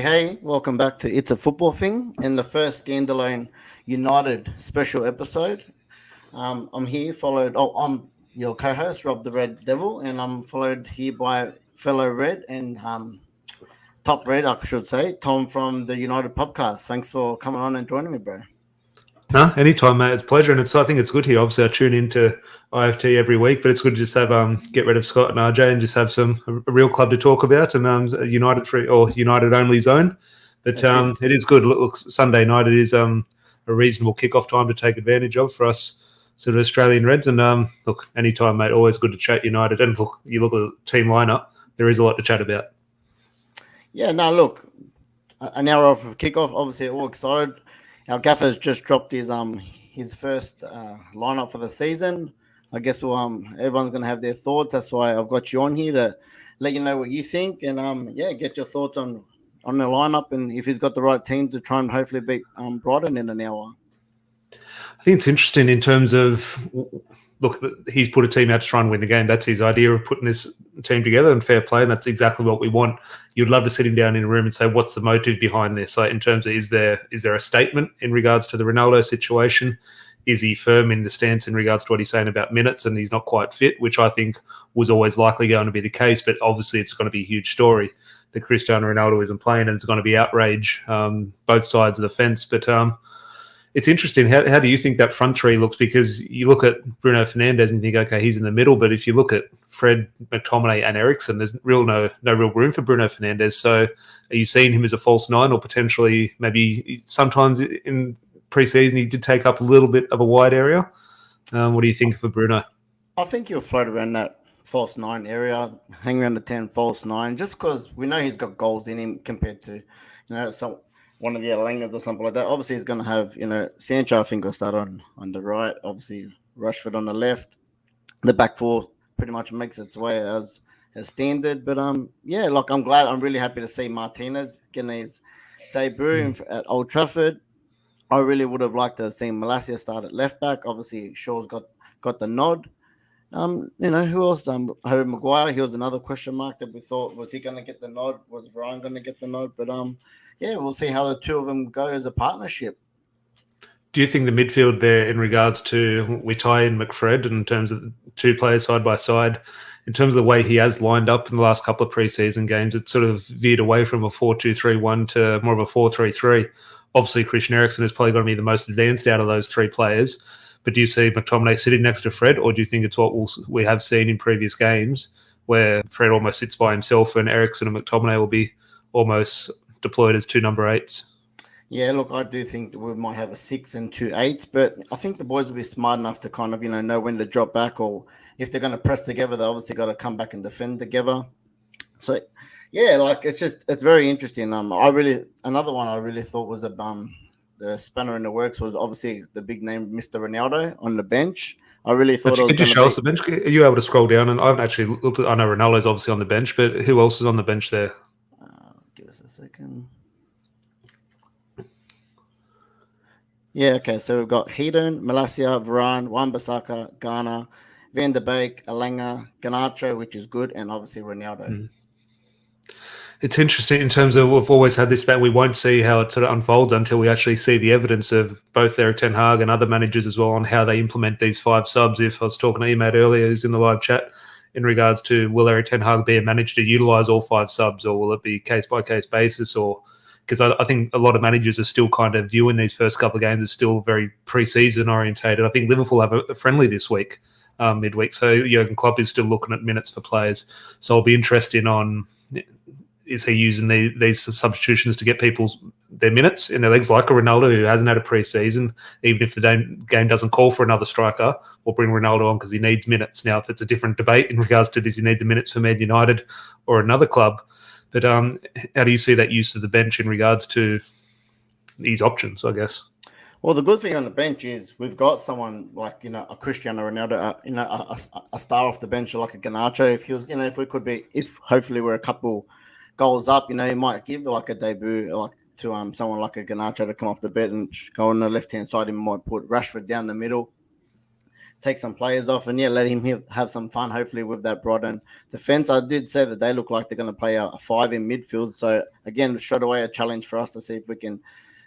Hey, welcome back to It's a Football Thing and the first standalone United special episode. I'm here followed, I'm your co host, Rob the Red Devil, and I'm followed here by fellow Red and top Red, I should say, Tom from the United Pubcast. Thanks for coming on and joining me, bro. No, anytime, mate. It's a pleasure, and I think it's good here. Obviously, I tune into IFT every week, but it's good to just have get rid of Scott and RJ and just have a real club to talk about and a United free or United only zone. But it is good. Look, Sunday night it is a reasonable kickoff time to take advantage of for us sort of Australian Reds. And look, anytime, mate. Always good to chat United. And look, you look at the team lineup. There is a lot to chat about. Yeah, no, look, an hour off of kickoff. Obviously, all excited. Our gaffer's just dropped his first lineup for the season. I guess everyone's gonna have their thoughts. That's why I've got you on here to let you know what you think and get your thoughts on the lineup and if he's got the right team to try and hopefully beat Brighton in an hour. I think it's interesting in terms of, look, he's put a team out to try and win the game. That's his idea of putting this team together and fair play, and that's exactly what we want. You'd love to sit him down in a room and say, what's the motive behind this? Like in terms of, is there a statement in regards to the Ronaldo situation? Is he firm in the stance in regards to what he's saying about minutes and he's not quite fit, which I think was always likely going to be the case, but obviously it's going to be a huge story that Cristiano Ronaldo isn't playing and it's going to be outrage both sides of the fence. But it's interesting. How do you think that front three looks? Because you look at Bruno Fernandes and you think, okay, he's in the middle. But if you look at Fred, McTominay and Eriksen, there's no real room for Bruno Fernandes. So are you seeing him as a false nine or potentially maybe sometimes in pre-season he did take up a little bit of a wide area? What do you think for Bruno? I think he'll float around that false nine area, hang around the 10 false nine, just because we know he's got goals in him compared to, one of the Langers or something like that. Obviously, he's going to have, Sancho, I think, will start on the right. Obviously, Rashford on the left. The back four pretty much makes its way as standard. But, I'm really happy to see Martinez getting his debut at Old Trafford. I really would have liked to have seen Malacia start at left back. Obviously, Shaw's got the nod. Who else? Harry Maguire. He was another question mark that we thought, was he going to get the nod? Was Varane going to get the nod? But we'll see how the two of them go as a partnership. Do you think the midfield there, in regards to, we tie in McFred in terms of two players side by side, in terms of the way he has lined up in the last couple of preseason games, it's sort of veered away from a 4-2-3-1 to more of a 4-3-3. Obviously, Christian Eriksen is probably going to be the most advanced out of those three players. But do you see McTominay sitting next to Fred, or do you think it's what we have seen in previous games where Fred almost sits by himself and Eriksen and McTominay will be almost deployed as two number 8s? Yeah, look, I do think that we might have a 6 and 2 8s, but I think the boys will be smart enough to kind of, know when to drop back, or if they're going to press together, they obviously got to come back and defend together. So, yeah, it's very interesting. Another one I really thought was the spanner in the works was obviously the big name, Mr. Ronaldo, on the bench. I really thought could you show us the bench? Are you able to scroll down? And I haven't actually looked at, I know Ronaldo's obviously on the bench, but who else is on the bench there? Give us a second. Yeah, okay. So we've got Hedon, Malacia, Varane, Wan-Bissaka, Ghana, Van der Beek, Alanga, Garnacho, which is good, and obviously Ronaldo. It's interesting in terms of, we've always had this bet. We won't see how it sort of unfolds until we actually see the evidence of both Erik ten Hag and other managers as well on how they implement these 5 subs. If I was talking to Emad earlier, who's in the live chat, in regards to, will Erik ten Hag be a manager to utilise all 5 subs, or will it be case-by-case basis? Or because I think a lot of managers are still kind of viewing these first couple of games as still very pre-season orientated. I think Liverpool have a friendly this week, midweek, so Jurgen Klopp is still looking at minutes for players. So I'll be interested on, is he using these substitutions to get their minutes in their legs, like a Ronaldo who hasn't had a pre-season? Even if the game doesn't call for another striker, we'll bring Ronaldo on because he needs minutes. Now, if it's a different debate in regards to, does he need the minutes for Man United or another club? But how do you see that use of the bench in regards to these options, I guess? Well, the good thing on the bench is we've got someone like, a Cristiano Ronaldo, a star off the bench like a Garnacho. If he was, if hopefully we're a couple goals up, he might give like a debut like to someone like a Garnacho to come off the bench, go on the left hand side. He might put Rashford down the middle. take some players off and let him have some fun. Hopefully with that Brighton defense, I did say that they look like they're going to play a 5 in midfield. So again, straight away a challenge for us to see if we can.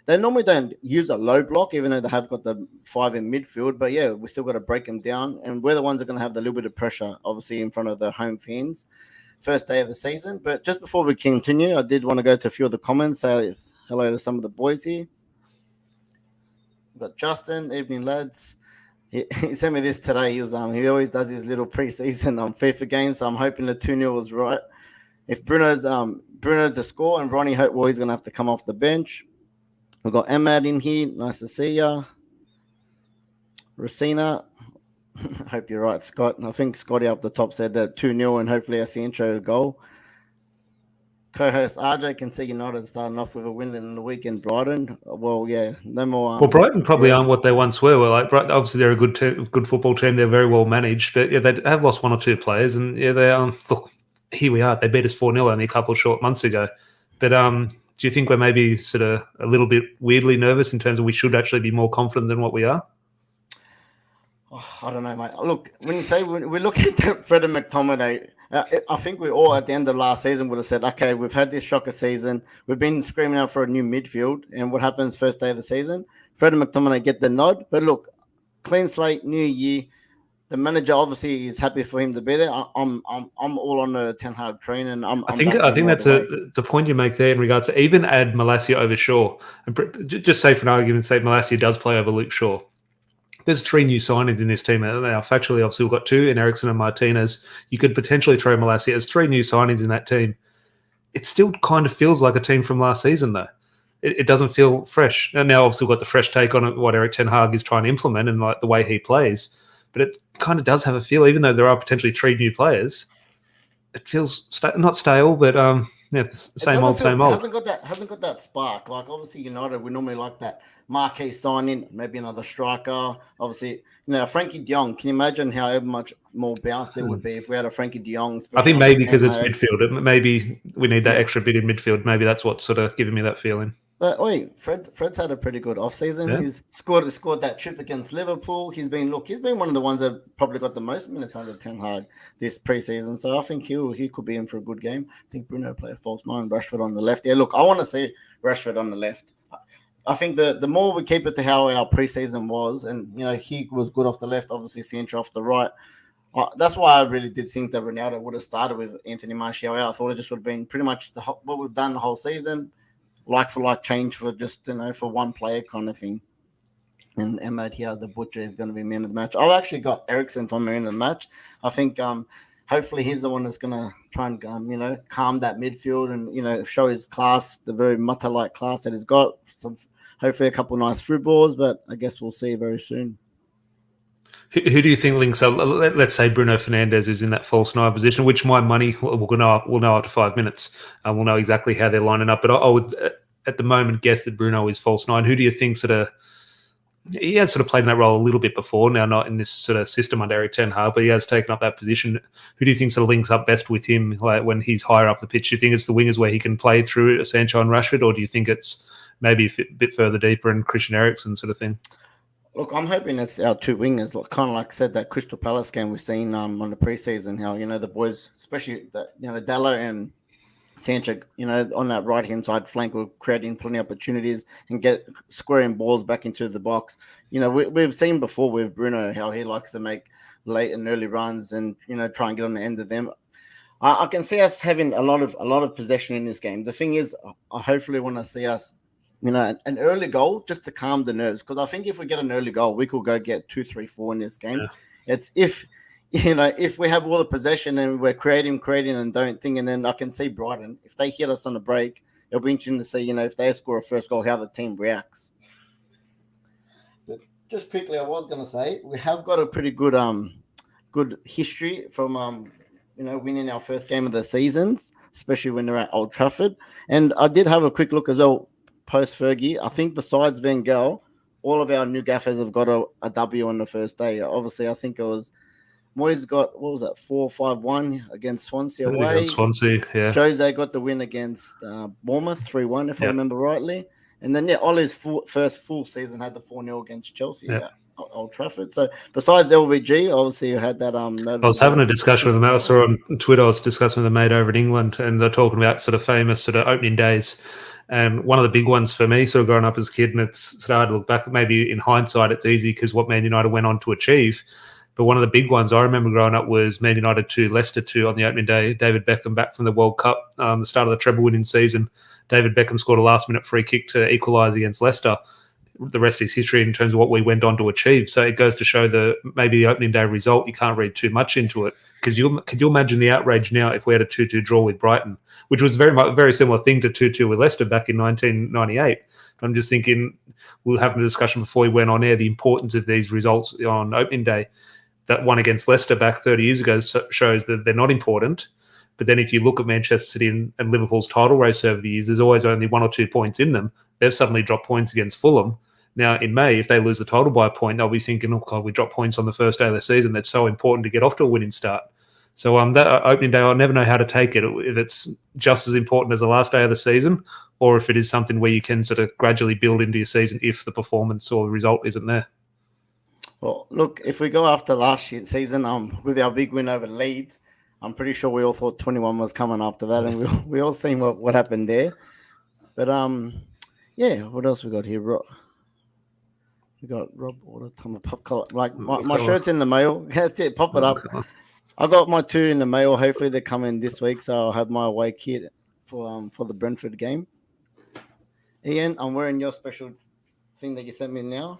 They normally don't use a low block, even though they have got the 5 in midfield. But we still got to break them down, and we're the ones that are going to have the little bit of pressure, obviously in front of the home fans. First day of the season. But just before we continue, I did want to go to a few of the comments. Say hello to some of the boys here. We've got Justin, evening lads. He sent me this today. He always does his little preseason FIFA game, so I'm hoping the 2-0 was right. If Bruno to score and Ronnie Hopewell, he's gonna have to come off the bench. We've got Emad in here. Nice to see ya. Rosina. Hope you're right, Scott. And I think Scotty up the top said that 2-0 and hopefully I see intro goal. Co-host RJ can see United starting off with a win in the weekend. Brighton, well, no more. Well, Brighton probably aren't what they once were. Well, obviously they're a good football team. They're very well managed, but they have lost 1 or 2 players, and they look. Here we are. They beat us 4-0 only a couple of short months ago. But do you think we're maybe sort of a little bit weirdly nervous in terms of we should actually be more confident than what we are? Oh, I don't know, mate. Look, when you say we look at Fred and McTominay, I think we all at the end of last season would have said, okay, we've had this shocker season. We've been screaming out for a new midfield. And what happens first day of the season? Fred and McTominay get the nod. But look, clean slate, new year. The manager obviously is happy for him to be there. I'm all on the Ten Hag train, and I think that's the point you make there in regards to even add Malacia over Shaw. And just say for an argument's sake, Malacia does play over Luke Shaw. There's 3 new signings in this team. Now, factually, obviously, we've got 2 in Ericsson and Martinez. You could potentially throw Malacia as 3 new signings in that team. It still kind of feels like a team from last season, though. It doesn't feel fresh. And now, obviously, we've got the fresh take on what Erik Ten Hag is trying to implement and like the way he plays. But it kind of does have a feel, even though there are potentially 3 new players. It feels not stale, but same old. Hasn't got that spark. Like obviously United, we normally like that marquee signing, maybe another striker. Obviously, Frankie De Jong. Can you imagine how much more bounce there would be if we had a Frankie De Jong? I think maybe because it's midfield. Maybe we need that extra bit in midfield. Maybe that's what's sort of giving me that feeling. But Fred's had a pretty good offseason. Yeah. He's scored that trip against Liverpool. He's been one of the ones that probably got the most minutes under Ten Hag this preseason. So I think he could be in for a good game. I think Bruno played a false 9, Rashford on the left. Yeah, look, I want to see Rashford on the left. I think the more we keep it to how our preseason was, and he was good off the left, obviously Sancho off the right. That's why I really did think that Ronaldo would have started with Anthony Martial. I thought it just would have been pretty much what we've done the whole season. Like for like change for just for one player kind of thing. And Emad here, the butcher, is going to be man of the match. I've actually got Ericsson for man of the match. I think hopefully he's the one that's going to try and calm that midfield and show his class, the very Mata-like class that he's got. Hopefully a couple of nice through balls, but I guess we'll see very soon. Who do you think links up? Let's say Bruno Fernandes is in that false 9 position, which my money we'll know after 5 minutes. We'll know exactly how they're lining up. But I would, at the moment, guess that Bruno is false 9. Who do you think he has sort of played in that role a little bit before, now not in this sort of system under Erik Ten Hag, but he has taken up that position. Who do you think sort of links up best with him like when he's higher up the pitch? Do you think it's the wingers where he can play through Sancho and Rashford, or do you think it's maybe a bit further deeper and Christian Eriksen sort of thing? Look, I'm hoping it's our 2 wingers. Kind of like I said, that Crystal Palace game we've seen on the preseason, how the boys, especially Dalla and Sancho, on that right hand side flank, were creating plenty of opportunities and get squaring balls back into the box. We've seen before with Bruno how he likes to make late and early runs and try and get on the end of them. I can see us having a lot of possession in this game. The thing is, I hopefully want to see us. An early goal just to calm the nerves. Because I think if we get an early goal, we could go get 2, 3, 4 in this game. Yeah. It's if we have all the possession and we're creating and don't think, and then I can see Brighton, if they hit us on the break, it'll be interesting to see, if they score a first goal, how the team reacts. But just quickly, I was going to say, we have got a pretty good history from, winning our first game of the seasons, especially when they're at Old Trafford. And I did have a quick look as well. Post Fergie, I think besides Van Gaal, all of our new gaffers have got a W on the first day. Obviously, I think it was Moyes got 4-5-1 against Swansea away. Against Swansea, yeah. Jose got the win against Bournemouth 3-1, if I remember rightly. And then Ollie's first full season had the 4-0 against Chelsea. Yeah. Old Trafford. So besides LVG, obviously you had that I was having a discussion with them. I saw on Twitter. I was discussing with a mate over in England, and they're talking about sort of famous sort of opening days. And one of the big ones for me, sort of growing up as a kid, and it's hard to look back. Maybe in hindsight, it's easy because what Man United went on to achieve. But one of the big ones I remember growing up was Man United 2, Leicester 2 on the opening day. David Beckham back from the World Cup, the start of the treble winning season. David Beckham scored a last-minute free kick to equalise against Leicester. The rest is history in terms of what we went on to achieve. So it goes to show that maybe the opening day result, you can't read too much into it. Because could you imagine the outrage now if we had a 2-2 draw with Brighton, which was very similar thing to 2-2 with Leicester back in 1998. I'm just thinking, we were having a discussion before we went on air, the importance of these results on opening day. That one against Leicester back 30 years ago shows that they're not important. But then if you look at Manchester City and Liverpool's title race over the years, there's always only 1 or 2 points in them. They've suddenly dropped points against Fulham. Now, in May, if they lose the title by a point, they'll be thinking, oh, God, we dropped points on the first day of the season. That's so important to get off to a winning start. So that opening day, I'll never know how to take it, if it's just as important as the last day of the season or if it is something where you can sort of gradually build into your season if the performance or the result isn't there. Well, look, if we go after last year's season, with our big win over Leeds, I'm pretty sure we all thought 21 was coming after that, and we all seen what happened there. But yeah, what else we got here? We got Rob Water, Tom of Pop Color. Like my shirt's in the mail. That's it. Pop it up. I got my 2 in the mail. Hopefully they come in this week, so I'll have my away kit for the Brentford game. Ian, I'm wearing your special thing that you sent me now.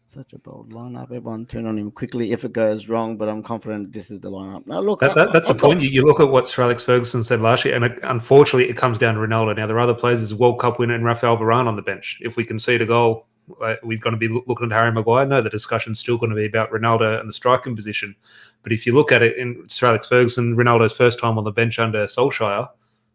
Such a bold lineup. Everyone turn on him quickly if it goes wrong, but I'm confident this is the lineup. Now, look, that's the point. You look at what Sir Alex Ferguson said last year, and unfortunately, it comes down to Ronaldo. Now, there are other players. There's World Cup winner and Rafael Varane on the bench. If we concede a goal, we're going to be looking at Harry Maguire. No, the discussion's still going to be about Ronaldo and the striking position. But if you look at it in Sir Alex Ferguson, Ronaldo's first time on the bench under Solskjaer,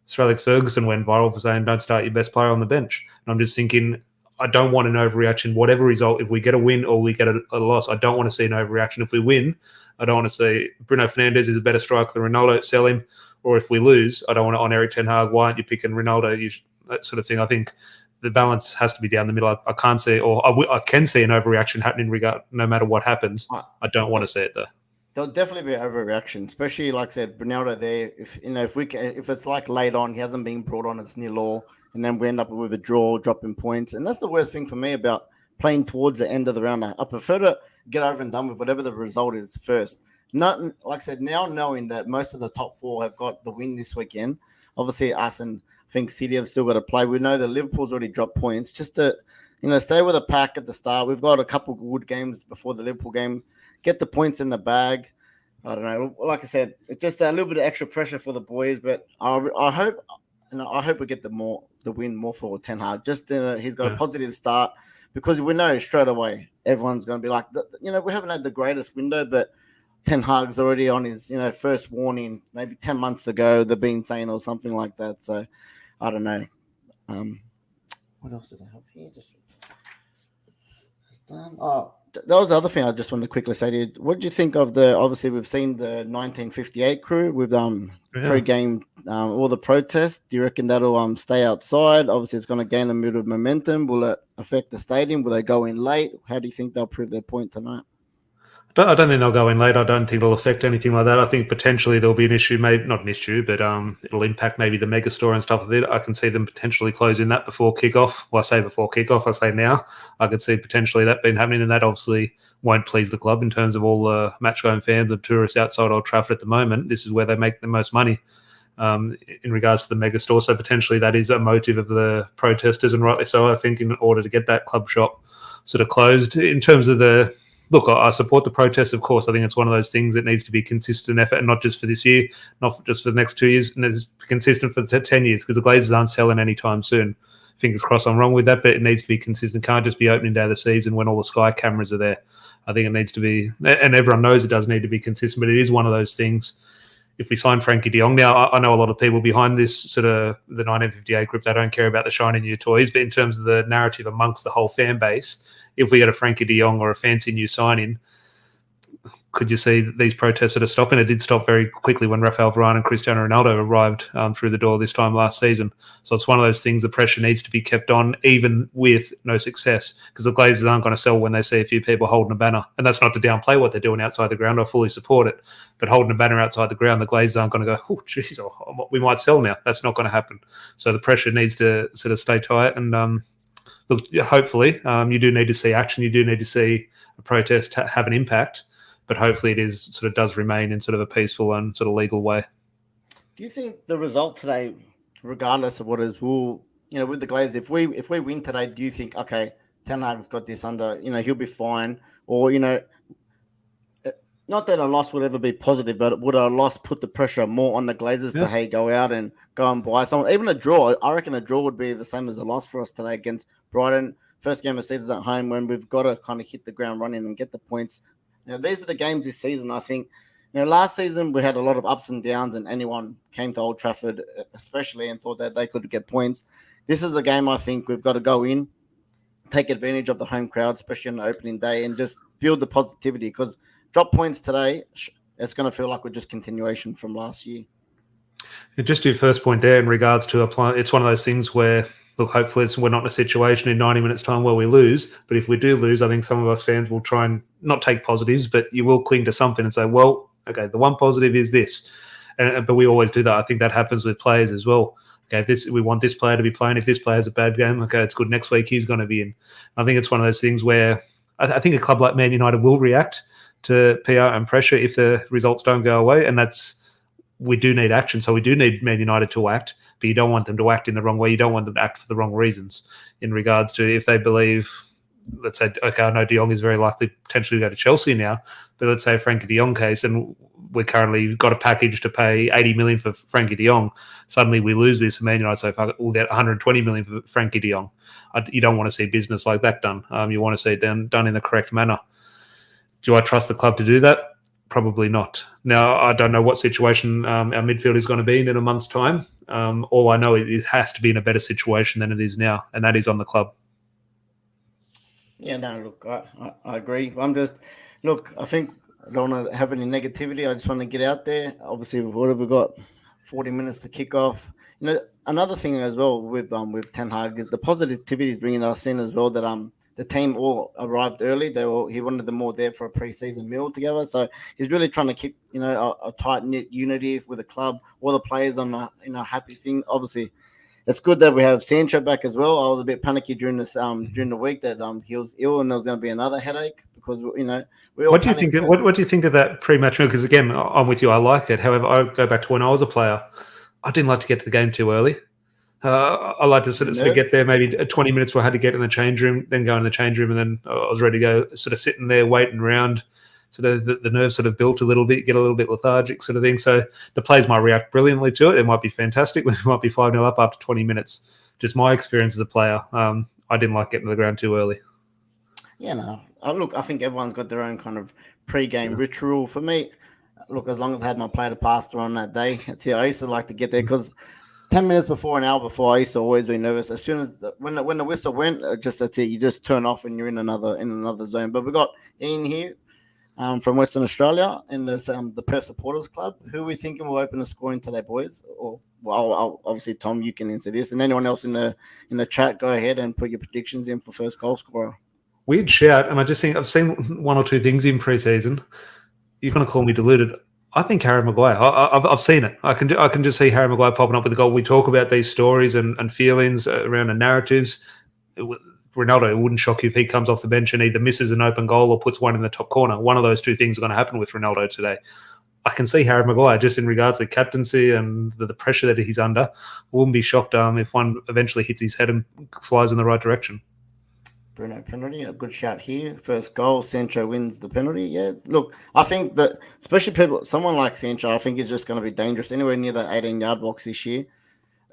Sir Alex Ferguson went viral for saying, don't start your best player on the bench. And I'm just thinking, I don't want an overreaction, whatever result. If we get a win or we get a loss, I don't want to see an overreaction. If we win, I don't want to say Bruno Fernandes is a better striker than Ronaldo, sell him. Or if we lose, I don't want to on Erik Ten Hag, why aren't you picking Ronaldo? That sort of thing. I think the balance has to be down the middle. I can't see, or I can see an overreaction happening no matter what happens. I don't want to see it though. There'll definitely be an overreaction, especially like I said, Ronaldo there. If it's like late on, he hasn't been brought on, it's 0-0. And then we end up with a draw, dropping points. And that's the worst thing for me about playing towards the end of the round. I prefer to get over and done with whatever the result is first. Not, like I said, now knowing that most of the top 4 have got the win this weekend, obviously us and I think City have still got to play. We know that Liverpool's already dropped points. Just to, stay with a pack at the start. We've got a couple of good games before the Liverpool game. Get the points in the bag. I don't know. Like I said, it's just a little bit of extra pressure for the boys, but I hope we get the win more for Ten Hag. Just he's got a positive start because we know straight away everyone's going to be like, we haven't had the greatest window, but Ten Hag's already on his first warning maybe 10 months ago. They've been saying or something like that. So I don't know. What else did I have here? That was the other thing I just wanted to quickly say to you. What do you think of obviously we've seen the 1958 crew with pre-game all the protests. Do you reckon that'll stay outside? Obviously it's going to gain a bit of momentum. Will it affect the stadium? Will they go in late? How do you think they'll prove their point tonight? I don't think they'll go in late. I don't think it'll affect anything like that. I think potentially there'll be an issue, maybe not an issue, but it'll impact maybe the mega store and stuff like that. I can see them potentially closing that before kickoff. Well, I say before kickoff, I say now. I could see potentially that being happening, and that obviously won't please the club in terms of all the match-going fans and tourists outside Old Trafford at the moment. This is where they make the most money in regards to the mega store. So potentially that is a motive of the protesters, and rightly so, I think, in order to get that club shop sort of closed. In terms of Look, I support the protests, of course. I think it's one of those things that needs to be consistent effort, and not just for this year, not just for the next 2 years, and it's consistent for 10 years, because the Glazers aren't selling anytime soon. Fingers crossed I'm wrong with that, but it needs to be consistent. Can't just be opening day of the season when all the Sky cameras are there. I think it needs to be, and everyone knows it does need to be consistent, but it is one of those things. If we sign Frankie de Jong now, I know a lot of people behind this sort of the 1958 group, they don't care about the shiny new toys, but in terms of the narrative amongst the whole fan base, if we get a Frankie de Jong or a fancy new signing, could you see these protests sort of stopping? It did stop very quickly when Rafael Varane and Cristiano Ronaldo arrived through the door this time last season. So it's one of those things, the pressure needs to be kept on, even with no success, because the Glazers aren't going to sell when they see a few people holding a banner. And that's not to downplay what they're doing outside the ground. I fully support it. But holding a banner outside the ground, the Glazers aren't going to go, oh, geez, we might sell now. That's not going to happen. So the pressure needs to sort of stay tight. And look, hopefully you do need to see action. You do need to see a protest have an impact. But hopefully it is sort of does remain in sort of a peaceful and sort of legal way. Do you think the result today, regardless of what is, will, with the Glazers, if we win today, do you think, okay, Ten Hag's got this under, he'll be fine, or not that a loss would ever be positive, but would a loss put the pressure more on the Glazers to go out and go and buy someone? Even a draw, I reckon a draw would be the same as a loss for us today against Brighton. First game of season at home, when we've got to kind of hit the ground running and get the points. These are the games this season, I think. Last season we had a lot of ups and downs, and anyone came to Old Trafford, especially, and thought that they could get points. This is a game I think we've got to go in, take advantage of the home crowd, especially on the opening day, and just build the positivity, because drop points today, it's going to feel like we're just continuation from last year. Just your first point there in regards to applying, it's one of those things where, look, hopefully we're not in a situation in 90 minutes' time where we lose. But if we do lose, I think some of us fans will try and not take positives, but you will cling to something and say, well, okay, the one positive is this. But we always do that. I think that happens with players as well. Okay, if we want this player to be playing. If this player has a bad game, okay, it's good. Next week he's going to be in. I think it's one of those things where I think a club like Man United will react to PR and pressure if the results don't go away. And we do need action. So we do need Man United to act. But you don't want them to act in the wrong way. You don't want them to act for the wrong reasons in regards to if they believe, let's say, okay, I know De Jong is very likely potentially to go to Chelsea now, but let's say Frankie De Jong case, and we currently got a package to pay 80 million for Frankie De Jong. Suddenly we lose this, and Man United say, fuck it, we'll get 120 million for Frankie De Jong. You don't want to see business like that done. You want to see it done in the correct manner. Do I trust the club to do that? Probably not. Now, I don't know what situation our midfield is going to be in a month's time. All I know is it has to be in a better situation than it is now, and that is on the club. Yeah, no, look, I agree. I think I don't want to have any negativity. I just want to get out there. Obviously, what have we got? 40 minutes to kick off. Another thing as well with Ten Hag is the positivity is bringing us in as well, that the team all arrived early. He wanted them all there for a pre-season meal together. So he's really trying to keep a tight-knit unity with the club. All the players on a happy thing. Obviously, it's good that we have Sancho back as well. I was a bit panicky during the week that he was ill and there was going to be another headache, because we all. What do you think? What do you think of that pre-match meal? Because again, I'm with you. I like it. However, I go back to when I was a player. I didn't like to get to the game too early. I like to sort of get there maybe 20 minutes where I had to get in the change room, then go in the change room, and then I was ready to go, sort of sitting there waiting around. Sort of the nerves sort of built a little bit, get a little bit lethargic sort of thing. So the players might react brilliantly to it. It might be fantastic. We might be 5-0 up after 20 minutes. Just my experience as a player, I didn't like getting to the ground too early. Yeah, no. Look, I think everyone's got their own kind of pre-game ritual. For me, look, as long as I had my plate of pasta on that day, that's it. I used to like to get there because 10 minutes before, an hour before, I used to always be nervous. As soon as when the whistle went, that's it. You just turn off and you're in another zone. But we got Ian here from Western Australia, and there's the Perth Supporters Club. Who are we thinking will open the scoring today, boys? Or obviously Tom, you can answer this, and anyone else in the chat, go ahead and put your predictions in for first goal scorer. Weird shout, and I just think I've seen one or two things in pre-season. You're going to call me deluded. I think Harry Maguire. I've seen it. I can just see Harry Maguire popping up with a goal. We talk about these stories and feelings around the narratives. Ronaldo, it wouldn't shock you if he comes off the bench and either misses an open goal or puts one in the top corner. One of those two things are going to happen with Ronaldo today. I can see Harry Maguire just in regards to the captaincy and the pressure that he's under. I wouldn't be shocked if one eventually hits his head and flies in the right direction. Bruno penalty, a good shout here. First goal, Sancho wins the penalty. Yeah, look, I think that especially someone like Sancho, I think is just going to be dangerous anywhere near that 18-yard box this year.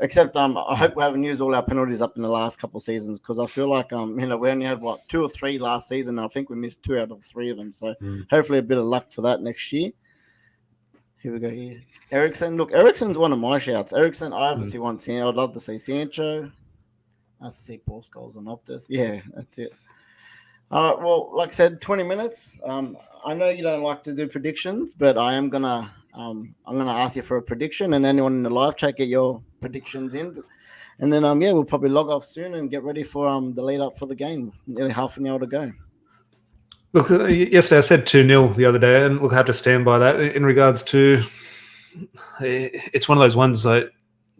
Except I hope we haven't used all our penalties up in the last couple of seasons, because I feel like we only had 2 or 3 last season. I think we missed 2 out of the 3 of them. So hopefully a bit of luck for that next year. Here we go. Here, Eriksen. Look, Eriksen's one of my shouts. Eriksen, I obviously want Sancho. I'd love to see Sancho. Nice to see post goals on Optus. Yeah, that's it. All right. Well, like I said, 20 minutes. I know you don't like to do predictions, but I'm gonna ask you for a prediction, and anyone in the live chat get your predictions in, and then we'll probably log off soon and get ready for the lead up for the game. Nearly half an hour to go. Look, yesterday I said 2-0 the other day, and look, I have to stand by that. In regards to, it's one of those ones that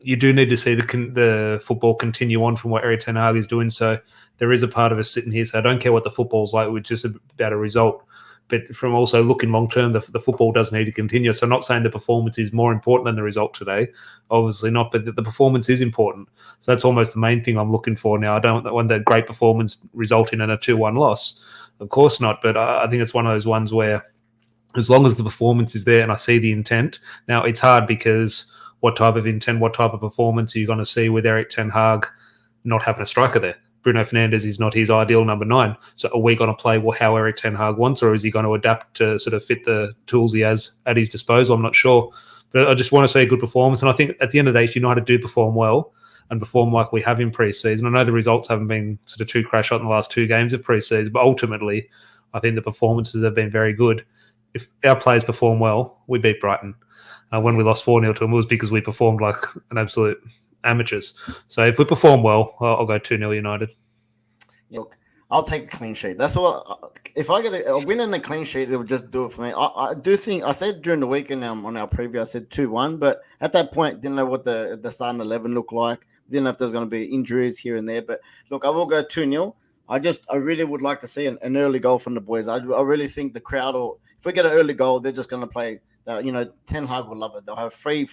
you do need to see the football continue on from what Erik ten Hag is doing. So there is a part of us sitting here, so I don't care what the football's like, we're just about a result. But from also looking long term, the football does need to continue. So I'm not saying the performance is more important than the result today. Obviously not, but the performance is important. So that's almost the main thing I'm looking for now. I don't want the great performance resulting in a 2-1 loss. Of course not. But I think it's one of those ones where as long as the performance is there and I see the intent. Now, it's hard because what type of intent, what type of performance are you going to see with Erik ten Hag not having a striker there? Bruno Fernandes is not his ideal number 9. So are we going to play how Erik ten Hag wants, or is he going to adapt to sort of fit the tools he has at his disposal? I'm not sure. But I just want to see a good performance. And I think at the end of the day, if you know how to do perform well and perform like we have in pre-season, I know the results haven't been sort of too crash hot in the last 2 games of pre-season, but ultimately, I think the performances have been very good. If our players perform well, we beat Brighton. When we lost 4-0 to them, it was because we performed like an absolute amateurs. So if we perform well, I'll go 2-0 United. Look, I'll take a clean sheet. That's what. If I get a win and a clean sheet, it would just do it for me. I do think I said during the weekend on our preview, I said 2-1, but at that point, didn't know what the starting 11 looked like. Didn't know if there was going to be injuries here and there. But look, I will go 2-0. I really would like to see an early goal from the boys. I really think the crowd, or if we get an early goal, they're just going to play. Ten Hag will love it. They'll have free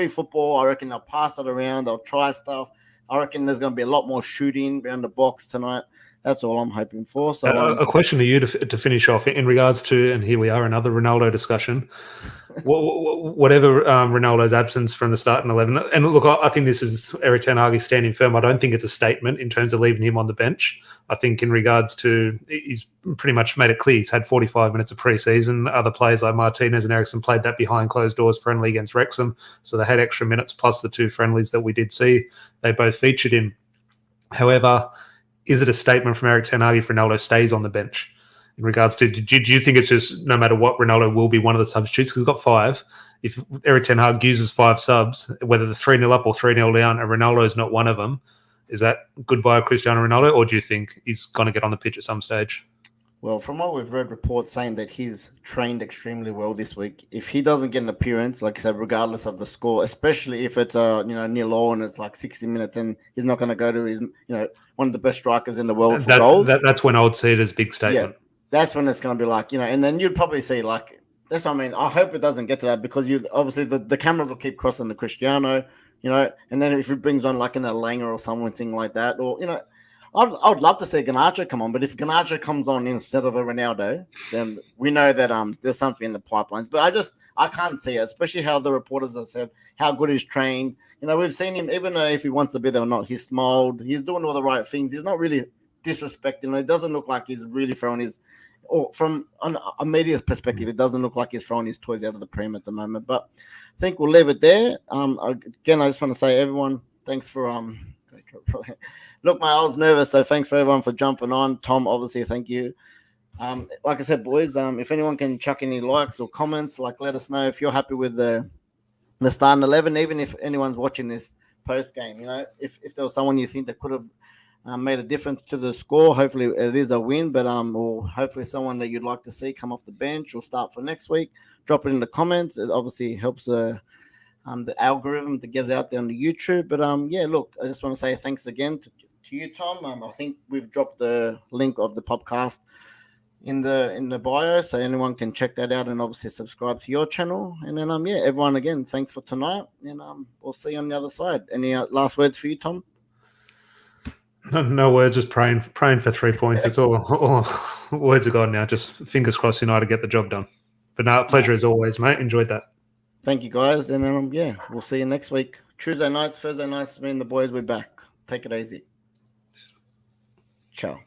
football. I reckon they'll pass it around. They'll try stuff. I reckon there's going to be a lot more shooting around the box tonight. That's all I'm hoping for. So, a question to you to finish off in regards to, and here we are, another Ronaldo discussion. Whatever Ronaldo's absence from the starting 11, and look, I think this is Erik ten Hag is standing firm. I don't think it's a statement in terms of leaving him on the bench. I think in regards to, he's pretty much made it clear he's had 45 minutes of pre-season. Other players like Martinez and Eriksson played that behind closed doors friendly against Wrexham, so they had extra minutes plus the 2 friendlies that we did see. They both featured him. However, is it a statement from Erik ten Hag if Ronaldo stays on the bench? In regards to, do you think it's just no matter what, Ronaldo will be one of the substitutes? Because he's got 5. If Erik ten Hag uses 5 subs, whether they're 3-0 up or 3-0 down, and Ronaldo is not one of them, is that goodbye Cristiano Ronaldo, or do you think he's going to get on the pitch at some stage? Well, from what we've read, reports saying that he's trained extremely well this week. If he doesn't get an appearance, like I said, regardless of the score, especially if it's nil all and it's like 60 minutes, and he's not going to go to his one of the best strikers in the world for goals. That's when I would see it as a big statement. Yeah, that's when it's going to be like, and then you'd probably see like, that's what I mean. I hope it doesn't get to that, because obviously the cameras will keep crossing the Cristiano, and then if it brings on like in a Langer or something like that, or, I would love to see Garnacho come on, but if Garnacho comes on instead of a Ronaldo, then we know that there's something in the pipelines. But I can't see it, especially how the reporters have said how good he's trained. We've seen him, even though if he wants to be there or not, he's smiled. He's doing all the right things. He's not really disrespecting. It doesn't look like he's really throwing his, or from a media perspective, it doesn't look like he's throwing his toys out of the Prem at the moment. But I think we'll leave it there. Again, I just want to say, everyone, thanks for Look, I was nervous, so thanks for everyone for jumping on. Tom, obviously, thank you. Like I said, boys, if anyone can chuck any likes or comments, let us know if you're happy with the starting 11, even if anyone's watching this post game. If there was someone you think that could have made a difference to the score, hopefully it is a win, but or hopefully someone that you'd like to see come off the bench or start for next week, drop it in the comments. It obviously helps the algorithm to get it out there on the YouTube. But look, I just want to say thanks again to you, Tom. I think we've dropped the link of the podcast in the bio, so anyone can check that out and obviously subscribe to your channel. And then everyone, again, thanks for tonight, and we'll see you on the other side. Any last words for you, Tom? No words, just praying for 3 points. It's all words are gone now. Just fingers crossed United get the job done. But no, pleasure as always, mate. Enjoyed that. Thank you, guys. And we'll see you next week. Tuesday nights, Thursday nights, me and the boys, we're back. Take it easy. Ciao.